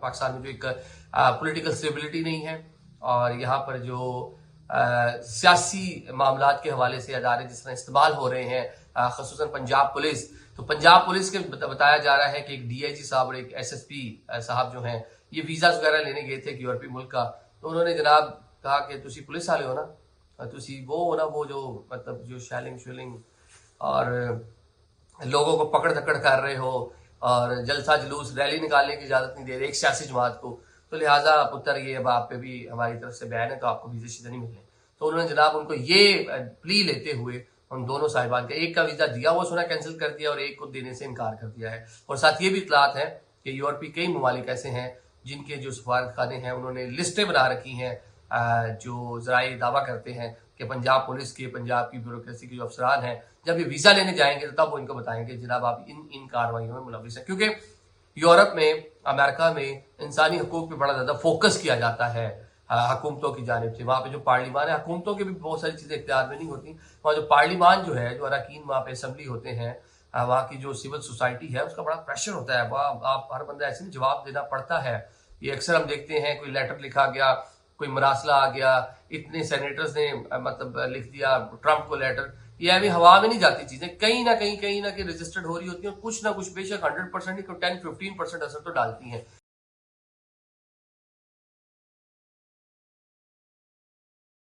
पाकिस्तान में जो एक पॉलिटिकल स्टेबिलिटी नहीं है और यहाँ पर जो सियासी मामलात के हवाले से अदारे जिस तरह इस्तेमाल हो रहे हैं, ख़ुसूसन पंजाब पुलिस, तो पंजाब पुलिस के बताया जा रहा है कि एक DIG साहब और एक SSP साहब जो हैं ये वीज़ा वगैरह लेने गए थे एक यूरोपीय मुल्क का, तो उन्होंने जनाब कहा कि तुसी पुलिस वाले हो ना, तुसी वो हो ना, वो जो मतलब जो शैलिंग और लोगों को पकड़ धकड़ कर रहे हो और जलसा जुलूस रैली निकालने की इजाज़त नहीं दे रहे एक सियासी जमात को, तो लिहाजा पुत्र ये अब आप पे भी हमारी तरफ से बयान है, तो आपको वीज़ा शीज़ा नहीं मिलने। तो उन्होंने जनाब उनको ये प्ली लेते हुए उन दोनों साहिबान का एक का वीज़ा दिया हुआ सुना कैंसिल कर दिया और एक को देने से इनकार कर दिया है। और साथ ये भी इतलात है कि यूरोपीय कई ममालिक ऐसे हैं जिनके जो सफारत खाने हैं उन्होंने लिस्टें बना रखी हैं, जो ज़राए दावा करते हैं कि पंजाब पुलिस के, पंजाब की ब्यूरोक्रेसी के जो अफसरान हैं, जब ये वीज़ा लेने जाएंगे तो तब वो इनको बताएंगे जनाब आप इन कार्रवाइयों में मुलविस हैं। क्योंकि यूरोप में, अमेरिका में इंसानी हकूक़ पे बड़ा ज़्यादा फोकस किया जाता है हुकूमतों की जानिब से। वहाँ पे जो पार्लिमान है, हुकूमतों की भी बहुत सारी चीज़ें इख्तियार में नहीं होती, वहाँ जो पार्लिमान जो है, जो अरकान वहाँ पे असम्बली होते हैं, वहाँ की जो सिविल सोसाइटी है उसका बड़ा प्रेशर होता है। वहाँ आप हर बंदा ऐसे नहीं जवाब देना पड़ता है। ये अक्सर हम देखते हैं कोई लेटर लिखा गया, कोई मरासला आ गया, इतने सेनेटर्स ने मतलब लिख दिया ट्रंप को लेटर, ये अभी हवा में नहीं जाती चीजें, कहीं ना कहीं रजिस्टर्ड हो रही होती हैं, कुछ ना कुछ बेशक 100% नहीं 10-15% असर तो डालती हैं।